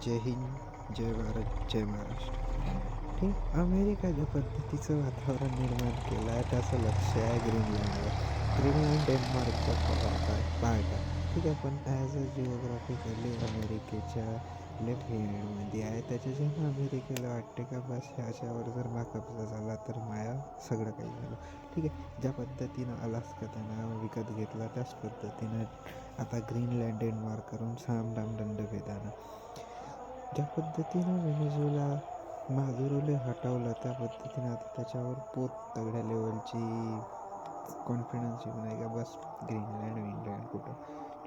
जय हिंद, जय भारत, जय महाराष्ट्र. ठीक, अमेरिका ज्या पद्धतीचं वातावरण निर्माण केलं आहे त्याचं लक्ष आहे ग्रीनलँडवर. ग्रीनलँड डेन्मार्कचा पार्ट आहे. ठीक आहे, पण ॲज अ जिओग्राफिकली अमेरिकेच्या लेफ्ट हँडमध्ये आहे. त्याच्याच्यानं अमेरिकेला वाटते का बस ह्याच्यावर जर कब्जा झाला तर माया सगळं काही झालं. ठीक आहे, ज्या पद्धतीनं अलास्का त्यानं विकत घेतला त्याच पद्धतीनं आता ग्रीनलँड डेन्मार्क करून सामदाम दंडभेदानं ज्या पद्धतीनं व्हेनेझुएला मादुरोला हटवलं त्या पद्धतीने आता त्याच्यावर पोत तगड्या लेवलची कॉन्फिडन्स येऊन आहे का बस विनलँड कुठं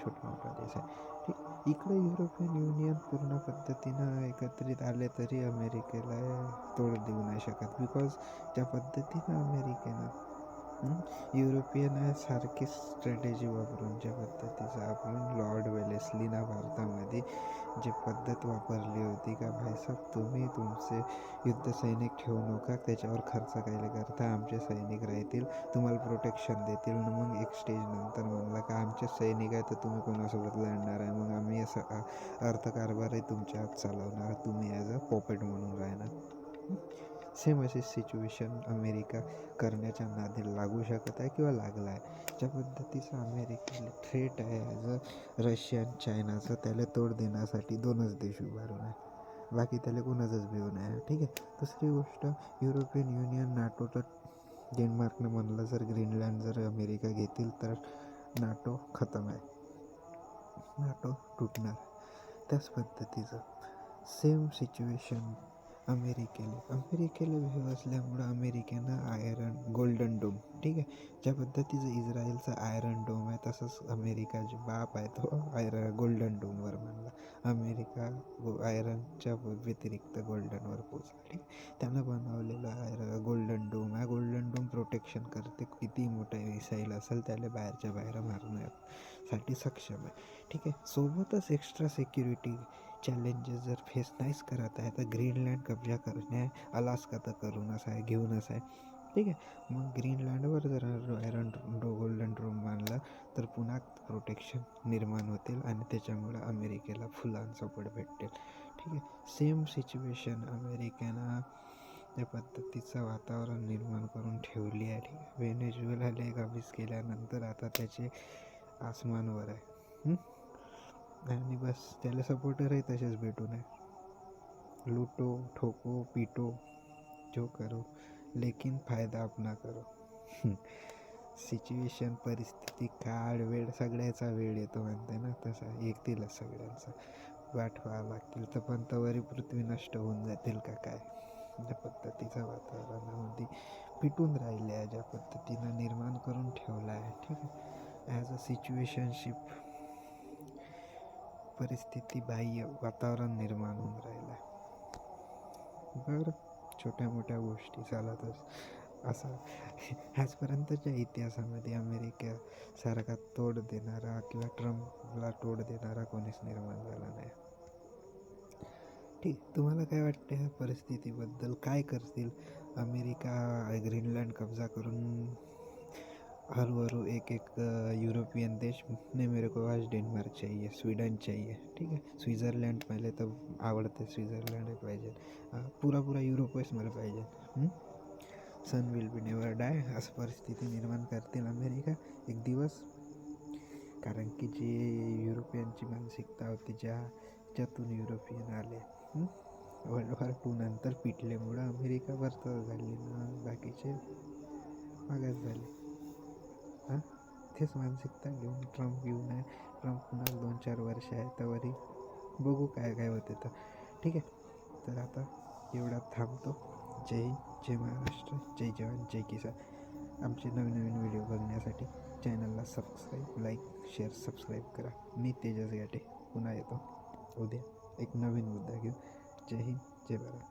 छोटा मोठा देश आहे. ठीक, इकडे युरोपियन युनियन पूर्ण पद्धतीनं एकत्रित आले तरी अमेरिकेला तोड देऊ नाही शकत. बिकॉज ज्या पद्धतीनं अमेरिकेनं युरोपियन सारखी स्ट्रॅटेजी वापरून ज्या पद्धतीचं आपण लॉर्ड वेलेस्लीना भारतामध्ये जी पद्धत वापरली होती का भाईसाहेब तुम्ही तुमचे युद्ध सैनिक ठेवू नका, त्याच्यावर खर्च काय करता, आमचे सैनिक राहतील, तुम्हाला प्रोटेक्शन देतील. मग एक स्टेज नंतर म्हणलं का आमचे सैनिक आहे तर तुम्ही कोणासोबत लढणार आहे, मग आम्ही असं अर्थकारभारही तुमच्या हात चालवणार, तुम्ही ॲज अ पॉपेट म्हणून राहणार. सेम अशी सिच्युएशन अमेरिका करण्याच्या नादी लागू शकत आहे किंवा लागला आहे. ज्या पद्धतीचं अमेरिकेला थ्रेट आहे ॲज अ रशियन चायनाचं, त्याला तोड देण्यासाठी दोनच देश उभारून आहे, बाकी त्याला कोणाचंच भिव नाही आहे. ठीक आहे, दुसरी गोष्ट युरोपियन युनियन नाटो तर डेन्मार्कनं म्हणलं जर ग्रीनलँड जर अमेरिका घेतील तर नाटो खतम आहे, नाटो तुटणार. त्याच पद्धतीचं सेम सिच्युएशन अमेरिकेला भेव असल्यामुळं अमेरिकेनं गोल्डन डोम, ठीक आहे, ज्या पद्धतीचं इस्रायलचं आयरन डोम आहे तसंच अमेरिकाचे बाप आहे तो गोल्डन डोमवर मानला. अमेरिका आयरनच्या व्यतिरिक्त गोल्डनवर पोचला. ठीक, त्यानं बनवलेलं गोल्डन डोम आहे. गोल्डन डोम प्रोटेक्शन करते, किती मोठा मिसाईल असेल त्याला बाहेरच्या बाहेर मारण्यासाठी सक्षम आहे. ठीक आहे, सोबतच एक्स्ट्रा सिक्युरिटी चॅलेंजेस जर फेस नाहीच करत आहे तर ग्रीनलँड कब्जा करणे अलास्का तर करूनच आहे, घेऊनच आहे. ठीक आहे, मग ग्रीनलँडवर जर गोल्डन डोम बांधला तर पुन्हा प्रोटेक्शन निर्माण होतील आणि त्याच्यामुळं अमेरिकेला फुलान सपोर्ट भेटेल. ठीक आहे, सेम सिच्युएशन अमेरिकेनं त्या पद्धतीचं वातावरण निर्माण करून ठेवली आहे. ठीक आहे, व्हेनेझुएलाला काबीज केल्यानंतर आता त्याचे आसमानवर आहे आणि बस त्याला सपोर्टरही तसेच भेटू नये. लूटो ठोको पिटो जो करो लेकिन फायदा अपना करो. सिच्युएशन परिस्थिती काळ वेळ सगळ्याचा वेळ येतो म्हणते ना, तसा येतीलच सगळ्यांचा, वाट व्हावं लागतील तर पण तवरी पृथ्वी नष्ट होऊन जातील का काय. ज्या पद्धतीचं वातावरणामध्ये पिटून राहिले आहे, ज्या पद्धतीनं निर्माण करून ठेवला आहे. ठीक आहे, ॲज अ सिच्युएशनशिप परिस्थिती बाह्य वातावरण निर्माण होऊन राहिलं आहे. बरं, छोट्या मोठ्या गोष्टी चालतच असं. आजपर्यंतच्या इतिहासामध्ये अमेरिकेसारखा तोड देणारा किंवा ट्रम्पला तोड देणारा कोणीच निर्माण झाला नाही. ठीक, तुम्हाला काय वाटते ह्या परिस्थितीबद्दल? काय करतील अमेरिका ग्रीनलँड कब्जा करून हळूहळू एक यूरोपियन देश ने मेरे को आज डेन्मार्क चाहिए, स्वीडन चाहिए. ठीक आहे, स्वित्झर्लंड पहिले तर आवडते, स्वित्झर्लंड पाहिजे, पुरा युरोपच मला पाहिजे. सन विल बी नेवर डाय असं परिस्थिती निर्माण करतील अमेरिका एक दिवस. कारण की जी युरोपियनची मानसिकता होती ज्यातून युरोपियन आले वर्ल्ड वॉर II नंतर पिटल्यामुळं अमेरिका बरतर झाली ना, बाकीचे मागास झाले. तेच मानसिकता घेऊन ट्रम्प येऊन आहे. ट्रम्प पुन्हा 2-4 वर्ष आहे त्यावरही बघू काय काय होते तर. ठीक आहे, तर आता एवढ्यात थांबतो. जय हिंद, जय महाराष्ट्र, जय जवान, जय किसान. आमचे नवीन व्हिडिओ बघण्यासाठी चॅनलला लाईक शेअर सबस्क्राईब करा. मी तेजस गाटे पुन्हा येतो उद्या एक नवीन मुद्दा घेऊन. जय हिंद, जय भारत.